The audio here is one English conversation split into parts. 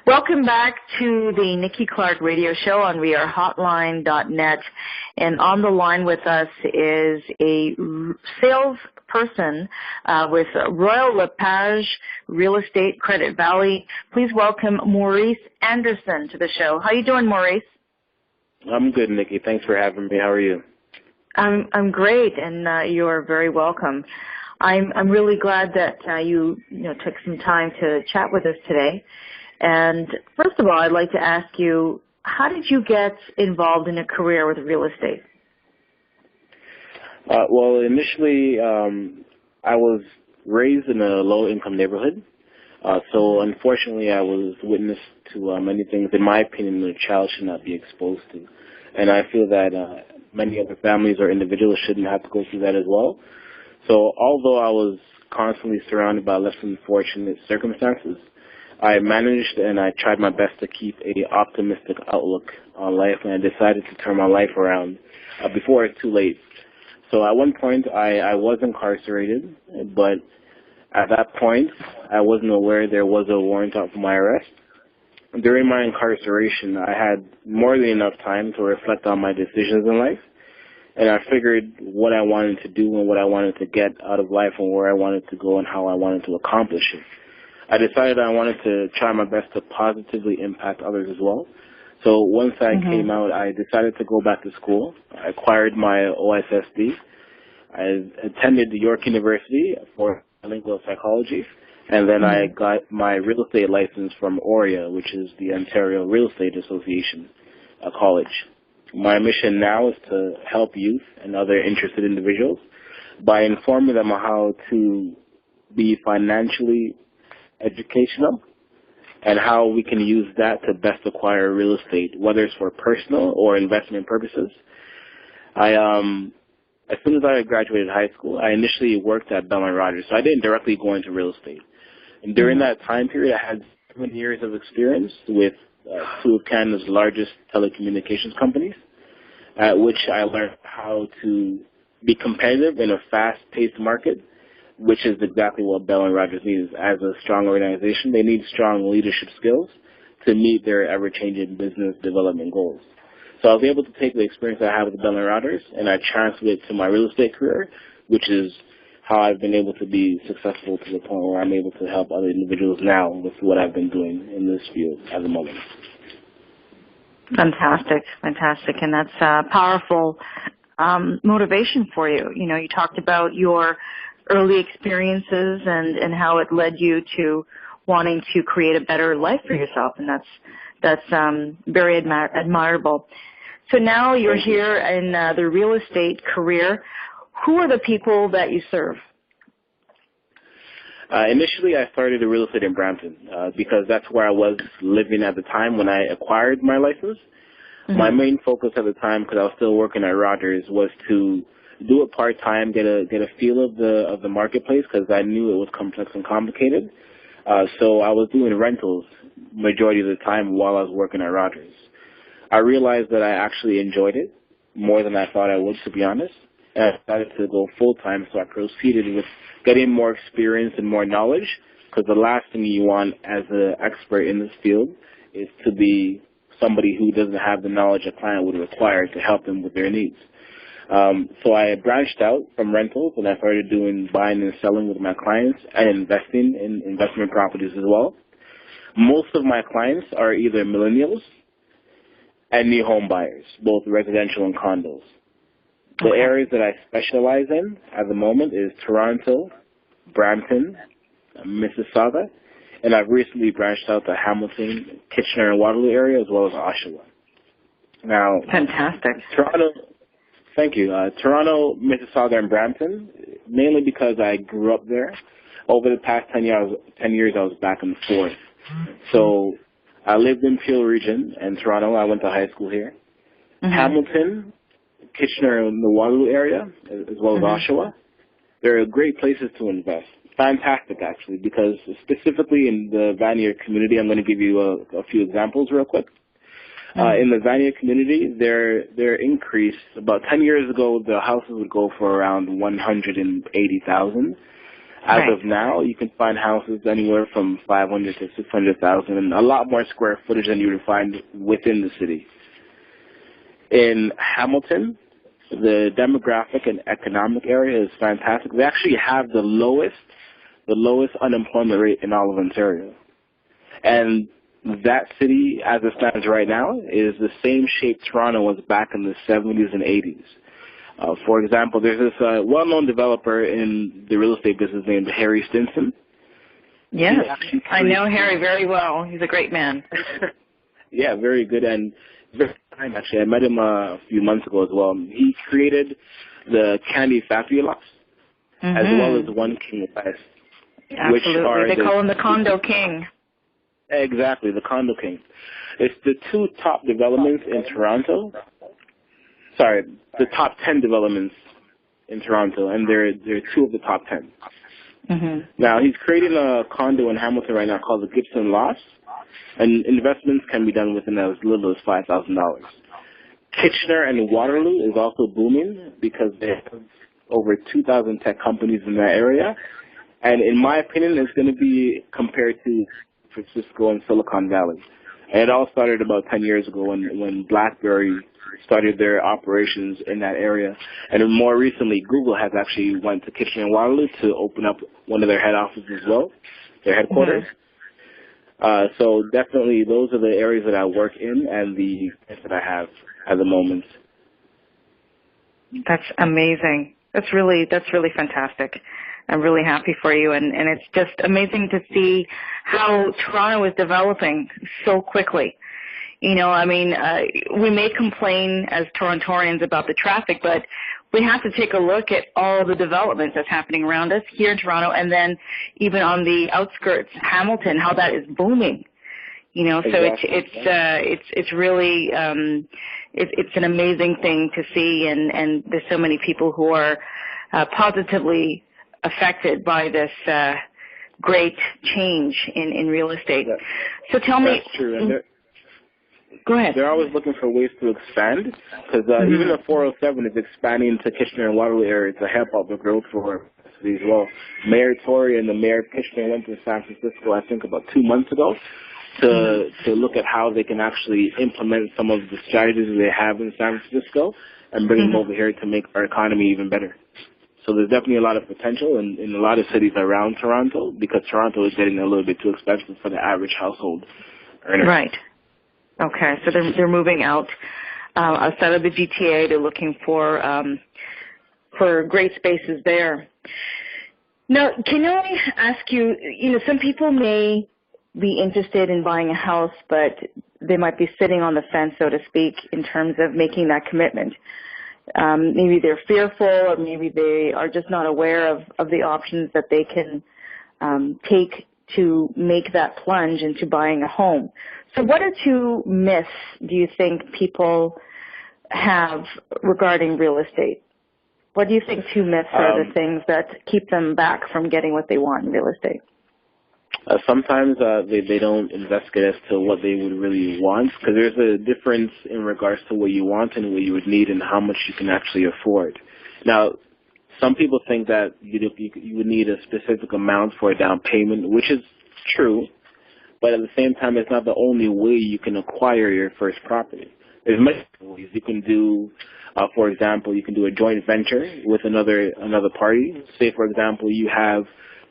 Welcome back to the Nikki Clarke Radio Show on wearehotline.net. And on the line with us is a salesperson with Royal LePage Real Estate Credit Valley. Please welcome Maurice Anderson to the show. How you doing, Maurice? I'm good, Nikki. Thanks for having me. How are you? I'm great, and you are very welcome. I'm really glad that you took some time to chat with us today. And first of all, I'd like to ask you, how did you get involved in a career with real estate? Well, initially, I was raised in a low-income neighborhood. So unfortunately, I was witness to many things, in my opinion, that a child should not be exposed to. And I feel that many other families or individuals shouldn't have to go through that as well. So although I was constantly surrounded by less than fortunate circumstances, I managed and I tried my best to keep an optimistic outlook on life, and I decided to turn my life around before it's too late. So at one point, I was incarcerated, but at that point, I wasn't aware there was a warrant out for my arrest. During my incarceration, I had more than enough time to reflect on my decisions in life, and I figured what I wanted to do and what I wanted to get out of life and where I wanted to go and how I wanted to accomplish it. I decided I wanted to try my best to positively impact others as well. So once I came out, I decided to go back to school. I acquired my OSSD. I attended York University for bilingual psychology, and then I got my real estate license from OREA, which is the Ontario Real Estate Association college. My mission now is to help youth and other interested individuals by informing them on how to be financially educational and how we can use that to best acquire real estate, whether it's for personal or investment purposes. As soon as I graduated high school, I initially worked at Bell & Rogers, so I didn't directly go into real estate. And during that time period, I had 7 years of experience with two of Canada's largest telecommunications companies, at which I learned how to be competitive in a fast-paced market, which is exactly what Bell & Rogers needs as a strong organization. They need strong leadership skills to meet their ever-changing business development goals. So I was able to take the experience I had with Bell & Rogers, and I transferred it to my real estate career, which is how I've been able to be successful to the point where I'm able to help other individuals now with what I've been doing in this field at the moment. Fantastic, and that's powerful motivation for you. You know, you talked about your early experiences and how it led you to wanting to create a better life for yourself, and that's very admirable. So now you're here in the real estate career. Who are the people that you serve? Initially, I started in real estate in Brampton because that's where I was living at the time when I acquired my license. My main focus at the time, because I was still working at Rogers, was to do it part-time, get a feel of the marketplace, because I knew it was complex and complicated. So I was doing rentals majority of the time while I was working at Rogers. I realized that I actually enjoyed it more than I thought I would, to be honest. And I decided to go full-time, so I proceeded with getting more experience and more knowledge, because the last thing you want as an expert in this field is to be somebody who doesn't have the knowledge a client would require to help them with their needs. So I branched out from rentals, and I started doing buying and selling with my clients and investing in investment properties as well. Most of my clients are either millennials and new home buyers, both residential and condos. The areas that I specialize in at the moment is Toronto, Brampton, Mississauga, and I've recently branched out to Hamilton, Kitchener, and Waterloo area, as well as Oshawa. Now, fantastic. Thank you. Toronto, Mississauga, and Brampton, mainly because I grew up there. Over the past 10 years, I was back and forth. So I lived in Peel Region and Toronto. I went to high school here. Hamilton, Kitchener, and the Waterloo area, as well as Oshawa, they're great places to invest. Fantastic, actually, because specifically in the Vanier community, I'm going to give you a few examples real quick. In the Vanier community, their increase, about 10 years ago, the houses would go for around $180,000. As of now, you can find houses anywhere from 500 to 600,000, and a lot more square footage than you would find within the city. In Hamilton, the demographic and economic area is fantastic. They actually have the lowest unemployment rate in all of Ontario. And that city, as it stands right now, is the same shape Toronto was back in the 70s and 80s. For example, there's this well-known developer in the real estate business named Harry Stinson. Yes, I know Harry very well. He's a great man. Yeah, very good and very kind, actually. I met him a few months ago as well. He created the Candy Factory lots, as well as One King West. Absolutely. They call him the Condo King. Exactly, the Condo King. It's the two top developments in Toronto. Sorry, the top 10 developments in Toronto, and they're two of the top 10. Now, he's creating a condo in Hamilton right now called the Gibson Lots, and investments can be done within as little as $5,000. Kitchener and Waterloo is also booming because they have over 2,000 tech companies in that area, and in my opinion, it's going to be compared to Francisco and Silicon Valley. And it all started about 10 years ago when BlackBerry started their operations in that area. And more recently, Google has actually went to Kitchener and Waterloo to open up one of their head offices as well, their headquarters. So definitely those are the areas that I work in and the that I have at the moment. That's amazing. That's really fantastic. I'm really happy for you, and it's just amazing to see how Toronto is developing so quickly. You know, I mean, we may complain as Torontoians about the traffic, but we have to take a look at all the developments that's happening around us here in Toronto, and then even on the outskirts, Hamilton, how that is booming. You know, so it's really it's an amazing thing to see, and there's so many people who are positively affected by this great change in real estate. So tell me. That's true. Go ahead. They're always looking for ways to expand, because even the 407 is expanding into Kitchener and Waterloo area to help out the growth for cities as well. Mayor Tory and the mayor of Kitchener went to San Francisco, I think, about 2 months ago to look at how they can actually implement some of the strategies they have in San Francisco and bring them over here to make our economy even better. So there's definitely a lot of potential in a lot of cities around Toronto, because Toronto is getting a little bit too expensive for the average household earner. Right. Okay, so they're moving out outside of the GTA. They're looking for great spaces there. Now, can I ask you? You know, some people may be interested in buying a house, but they might be sitting on the fence, so to speak, in terms of making that commitment. Maybe they're fearful, or maybe they are just not aware of the options that they can take to make that plunge into buying a home. So what are two myths do you think people have regarding real estate? What do you think two myths are the things that keep them back from getting what they want in real estate? Sometimes they don't investigate as to what they would really want, because there's a difference in regards to what you want and what you would need and how much you can actually afford. Now, some people think that you would need a specific amount for a down payment, which is true, but at the same time, it's not the only way you can acquire your first property. There's many ways you can do. For example, you can do a joint venture with another party. Say, for example, you have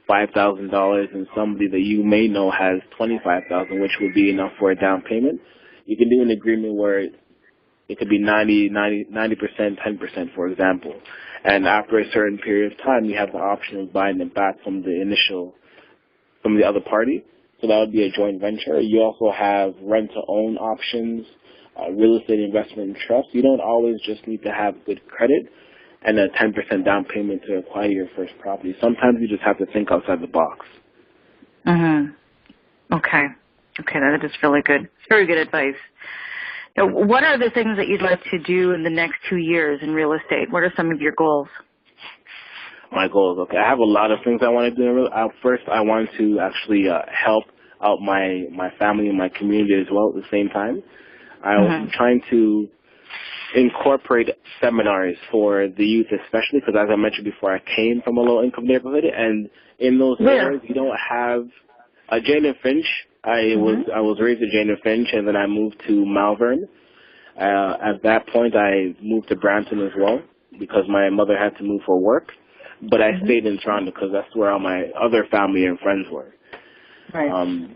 $5,000 and somebody that you may know has $25,000, which would be enough for a down payment. You can do an agreement where it could be 90%, 10%, for example. And after a certain period of time, you have the option of buying them back from the other party. So that would be a joint venture. You also have rent-to-own options, real estate investment and trust. You don't always just need to have good credit and a 10% down payment to acquire your first property. Sometimes you just have to think outside the box. Okay, that is really good. It's very good advice. Now, what are the things that you'd like to do in the next 2 years in real estate? What are some of your goals? My goals, okay. I have a lot of things I want to do. First, I want to actually help out my family and my community as well at the same time. I'm trying to incorporate seminars for the youth, especially because, as I mentioned before, I came from a low-income neighborhood, and in those areas, you don't have Jane and Finch. I was raised at Jane and Finch, and then I moved to Malvern. At that point, I moved to Brampton as well because my mother had to move for work, but I stayed in Toronto because that's where all my other family and friends were. Right.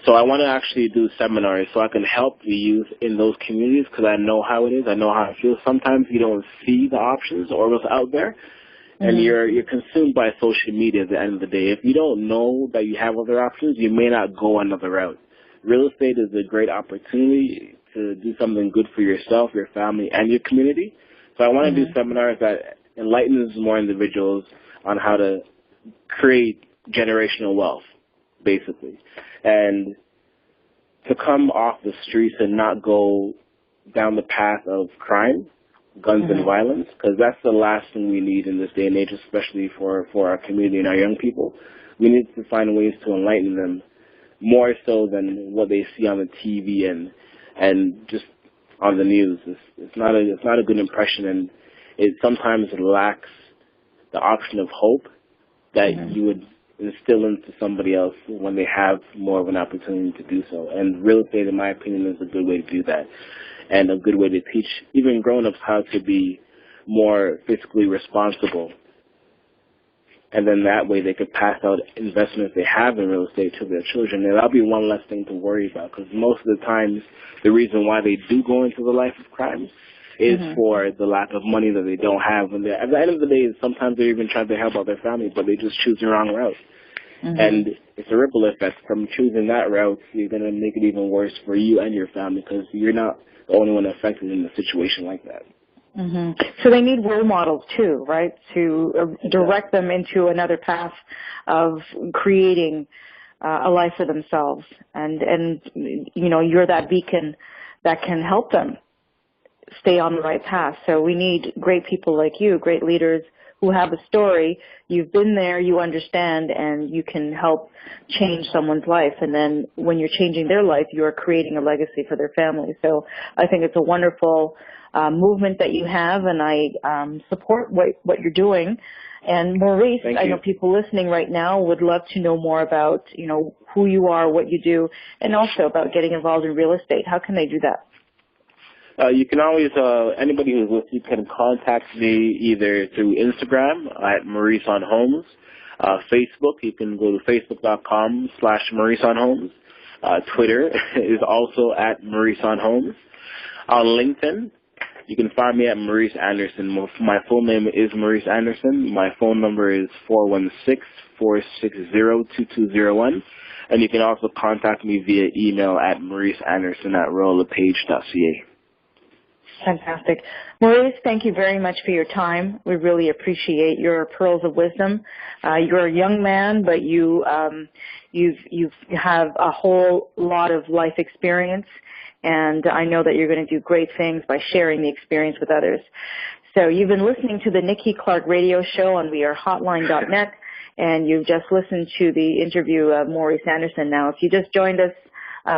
So I want to actually do seminars so I can help the youth in those communities because I know how it is. I know how it feels. Sometimes you don't see the options or what's out there, and you're consumed by social media at the end of the day. If you don't know that you have other options, you may not go another route. Real estate is a great opportunity to do something good for yourself, your family, and your community. So I want to do seminars that enlightens more individuals on how to create generational wealth, basically, and to come off the streets and not go down the path of crime, guns, and violence, because that's the last thing we need in this day and age, especially for our community and our young people. We need to find ways to enlighten them more so than what they see on the TV and just on the news. It's not a good impression, and it sometimes lacks the option of hope that you would instill into somebody else when they have more of an opportunity to do so. And real estate, in my opinion, is a good way to do that, and a good way to teach even grown-ups how to be more fiscally responsible. And then that way they could pass out investments they have in real estate to their children. And that'll be one less thing to worry about, because most of the times the reason why they do go into the life of crime is for the lack of money that they don't have. And at the end of the day, sometimes they're even trying to help out their family, but they just choose the wrong route. And it's a ripple effect. From choosing that route, you're going to make it even worse for you and your family, because you're not the only one affected in a situation like that. So they need role models too, right, to direct them into another path of creating a life for themselves. And you know, you're that beacon that can help them stay on the right path. So we need great people like you, great leaders who have a story. You've been there, you understand, and you can help change someone's life. And then when you're changing their life, you're creating a legacy for their family. So I think it's a wonderful movement that you have, and I support what you're doing. And Maurice, I know people listening right now would love to know more about, you know, who you are, what you do, and also about getting involved in real estate. How can they do that? You can always, anybody who's listening can contact me either through Instagram at Maurice on Homes, Facebook. You can go to facebook.com/Maurice on Homes. Twitter is also at Maurice on Homes. On LinkedIn, you can find me at Maurice Anderson. My full name is Maurice Anderson. My phone number is 416-460-2201. And you can also contact me via email at mauriceanderson@royallepage.ca. Fantastic. Maurice, thank you very much for your time. We really appreciate your pearls of wisdom. You're a young man, but you have a whole lot of life experience, and I know that you're going to do great things by sharing the experience with others. So you've been listening to the Nikki Clarke Radio Show on wearehotline.net, and you've just listened to the interview of Maurice Anderson. Now, if you just joined us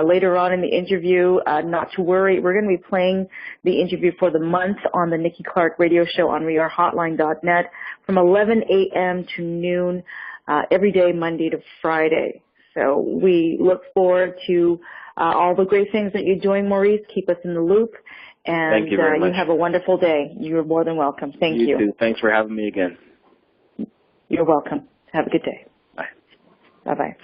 later on in the interview, not to worry. We're going to be playing the interview for the month on the Nikki Clarke Radio Show on wearehotline.net from 11 a.m. to noon every day, Monday to Friday. So we look forward to all the great things that you're doing, Maurice. Keep us in the loop. And thank you very much. You have a wonderful day. You're more than welcome. Thank you. You too. Thanks for having me again. You're welcome. Have a good day. Bye. Bye-bye.